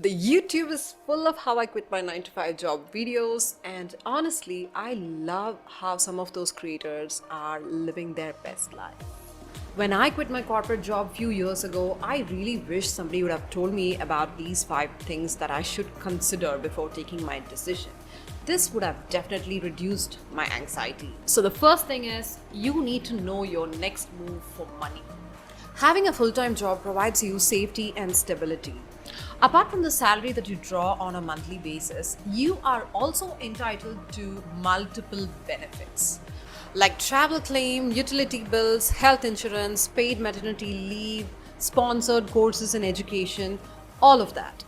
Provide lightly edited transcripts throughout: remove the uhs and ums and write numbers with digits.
The YouTube is full of how I quit my 9 to 5 job videos, and honestly, I love how some of those creators are living their best life. When I quit my corporate job a few years ago, I really wish somebody would have told me about these 5 things that I should consider before taking my decision. This would have definitely reduced my anxiety. So, the first thing is you need to know your next move for money. Having a full-time job provides you safety and stability. Apart from the salary that you draw on a monthly basis, you are also entitled to multiple benefits like travel claim, utility bills, health insurance, paid maternity leave, sponsored courses in education, all of that.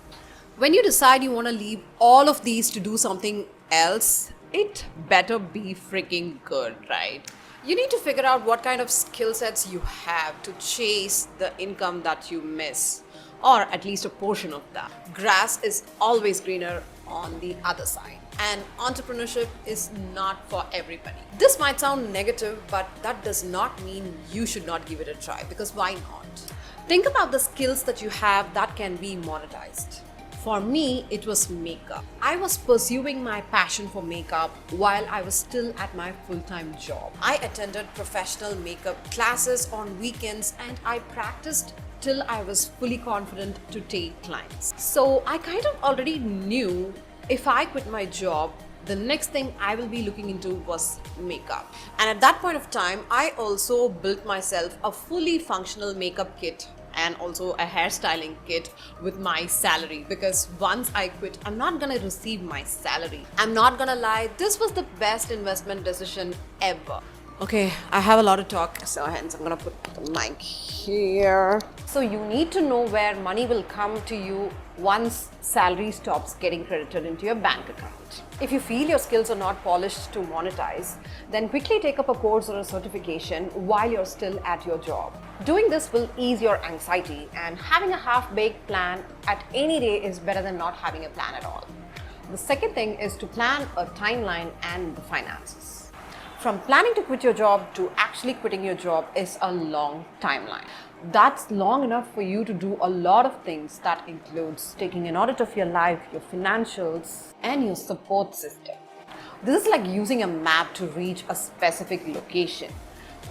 When you decide you want to leave all of these to do something else, it better be freaking good, right? You need to figure out what kind of skill sets you have to chase the income that you miss, or at least a portion of that. Grass is always greener on the other side, and entrepreneurship is not for everybody. This might sound negative, but that does not mean you should not give it a try, because why not? Think about the skills that you have that can be monetized. For me, it was makeup. I was pursuing my passion for makeup while I was still at my full-time job. I attended professional makeup classes on weekends and I practiced till I was fully confident to take clients. So I kind of already knew if I quit my job, the next thing I will be looking into was makeup. And at that point of time, I also built myself a fully functional makeup kit and also a hairstyling kit with my salary, because once I quit, I'm not gonna receive my salary. I'm not gonna lie, this was the best investment decision ever. Okay, I have a lot of talk, so hence I'm gonna put the mic here. So you need to know where money will come to you once salary stops getting credited into your bank account. If you feel your skills are not polished to monetize, then quickly take up a course or a certification while you're still at your job. Doing this will ease your anxiety, and having a half-baked plan at any day is better than not having a plan at all. The second thing is to plan a timeline and the finances. From planning to quit your job to actually quitting your job is a long timeline. That's long enough for you to do a lot of things. That includes taking an audit of your life, your financials, and your support system. This is like using a map to reach a specific location.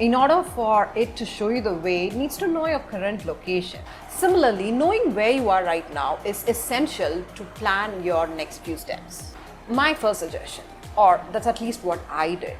In order for it to show you the way, it needs to know your current location. Similarly, knowing where you are right now is essential to plan your next few steps. My first suggestion, or that's at least what I did.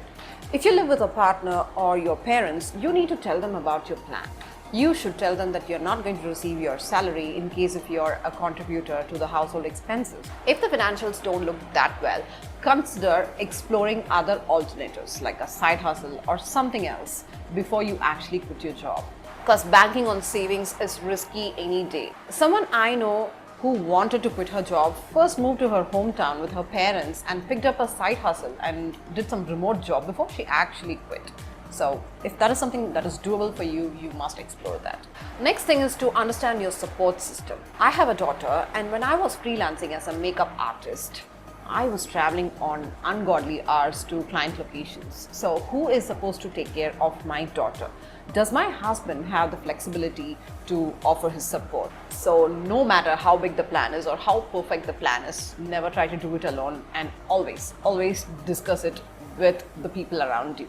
If you live with a partner or your parents, you need to tell them about your plan. You should tell them that you're not going to receive your salary in case if you're a contributor to the household expenses. If the financials don't look that well, consider exploring other alternatives like a side hustle or something else before you actually quit your job. Because banking on savings is risky any day. Someone I know who wanted to quit her job first moved to her hometown with her parents and picked up a side hustle and did some remote job before she actually quit. So if that is something that is doable for you, you must explore that. Next thing is to understand your support system. I have a daughter, and when I was freelancing as a makeup artist, I was traveling on ungodly hours to client locations. So who is supposed to take care of my daughter? Does my husband have the flexibility to offer his support? So no matter how big the plan is or how perfect the plan is, never try to do it alone, and always discuss it with the people around you,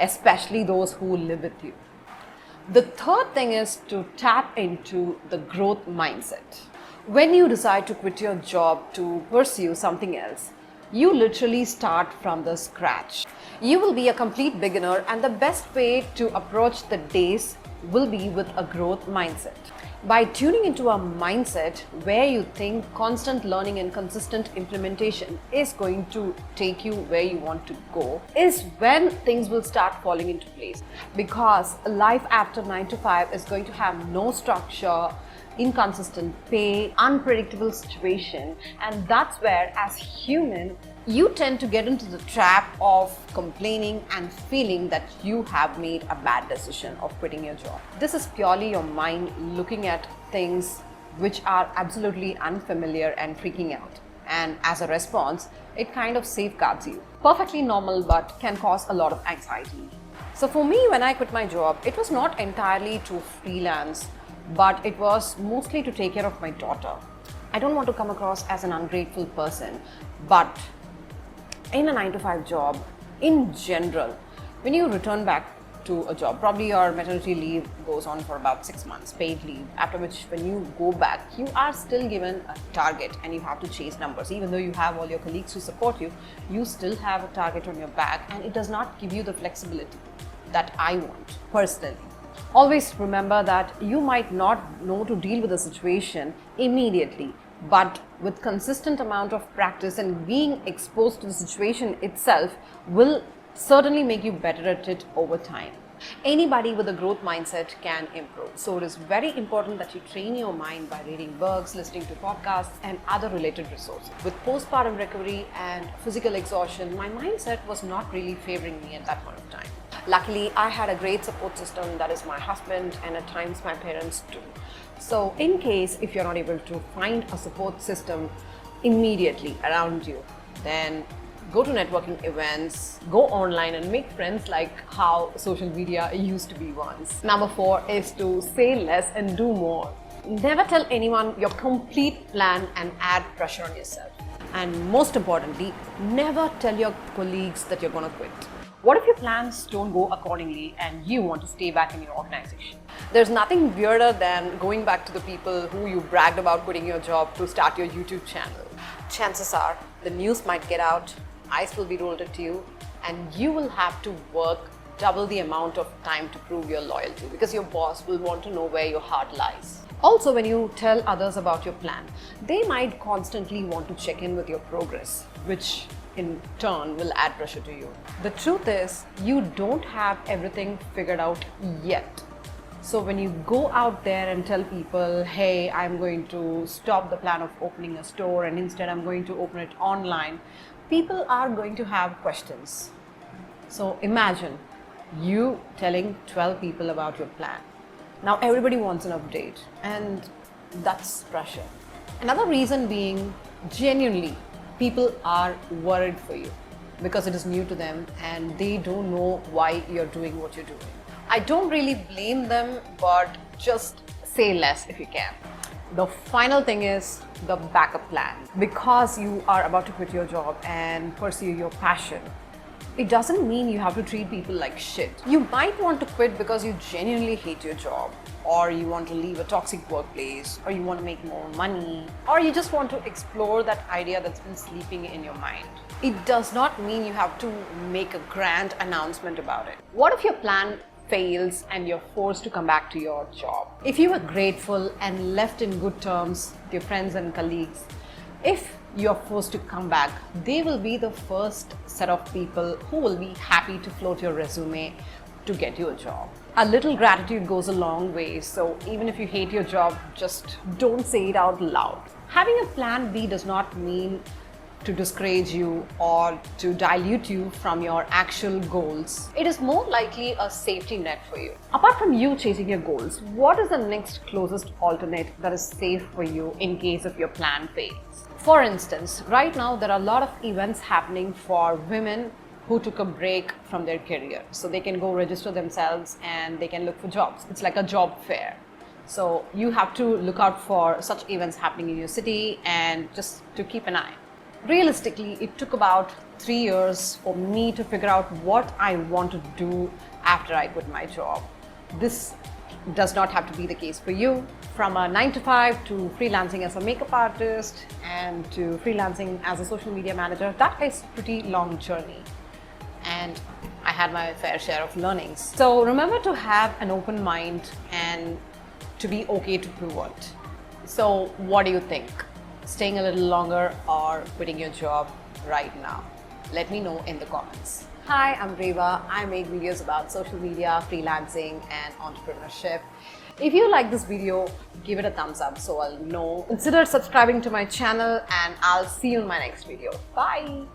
especially those who live with you. The third thing is to tap into the growth mindset. When you decide to quit your job to pursue something else, you literally start from the scratch. You will be a complete beginner, and the best way to approach the days will be with a growth mindset. By tuning into a mindset where you think constant learning and consistent implementation is going to take you where you want to go, is when things will start falling into place. Because life after 9 to 5 is going to have no structure, inconsistent pay, unpredictable situation, and that's where, as human, you tend to get into the trap of complaining and feeling that you have made a bad decision of quitting your job. This is purely your mind looking at things which are absolutely unfamiliar and freaking out. And as a response, it kind of safeguards you. Perfectly normal, but can cause a lot of anxiety. So for me, when I quit my job, it was not entirely to freelance, but it was mostly to take care of my daughter. I don't want to come across as an ungrateful person, but in a 9 to 5 job, in general, when you return back to a job, probably your maternity leave goes on for about 6 months, paid leave, after which when you go back, you are still given a target and you have to chase numbers. Even though you have all your colleagues who support you, you still have a target on your back, and it does not give you the flexibility that I want personally. Always remember that you might not know to deal with a situation immediately, but with consistent amount of practice and being exposed to the situation itself will certainly make you better at it over time. Anybody with a growth mindset can improve. So it is very important that you train your mind by reading books, listening to podcasts, and other related resources. With postpartum recovery and physical exhaustion, my mindset was not really favoring me at that point of time. Luckily, I had a great support system, that is my husband, and at times my parents too. So in case if you're not able to find a support system immediately around you, then go to networking events, go online and make friends like how social media used to be once. Number 4 is to say less and do more. Never tell anyone your complete plan and add pressure on yourself. And most importantly, never tell your colleagues that you're gonna quit. What if your plans don't go accordingly and you want to stay back in your organization? There's nothing weirder than going back to the people who you bragged about quitting your job to start your YouTube channel. Chances are the news might get out, eyes will be rolled at you, and you will have to work double the amount of time to prove your loyalty, because your boss will want to know where your heart lies. Also, when you tell others about your plan, they might constantly want to check in with your progress, which in turn will add pressure to you. The truth is, you don't have everything figured out yet. So when you go out there and tell people, hey, I'm going to stop the plan of opening a store and instead I'm going to open it online, people are going to have questions. So imagine you telling 12 people about your plan. Now everybody wants an update, and that's pressure. Another reason being, genuinely, people are worried for you because it is new to them and they don't know why you're doing what you're doing. I don't really blame them, but just say less if you can. The final thing is the backup plan. Because you are about to quit your job and pursue your passion, it doesn't mean you have to treat people like shit. You might want to quit because you genuinely hate your job, or you want to leave a toxic workplace, or you want to make more money, or you just want to explore that idea that's been sleeping in your mind. It does not mean you have to make a grand announcement about it. What if your plan fails and you're forced to come back to your job? If you were grateful and left in good terms with your friends and colleagues, if you're forced to come back, they will be the first set of people who will be happy to float your resume to get you a job. A little gratitude goes a long way, so even if you hate your job, just don't say it out loud. Having a plan B does not mean to discourage you or to dilute you from your actual goals. It is more likely a safety net for you. Apart from you chasing your goals, what is the next closest alternate that is safe for you in case of your plan fails? For instance, right now there are a lot of events happening for women who took a break from their career. So they can go register themselves and they can look for jobs. It's like a job fair. So you have to look out for such events happening in your city and just to keep an eye. Realistically, it took about 3 years for me to figure out what I want to do after I quit my job. This does not have to be the case for you. From a 9 to 5 to freelancing as a makeup artist and to freelancing as a social media manager, that is a pretty long journey. And I had my fair share of learnings. So remember to have an open mind and to be okay to pivot. So what do you think? Staying a little longer or quitting your job right now? Let me know in the comments. Hi, I'm Reva. I make videos about social media, freelancing, and entrepreneurship. If you like this video, give it a thumbs up so I'll know. Consider subscribing to my channel and I'll see you in my next video. Bye!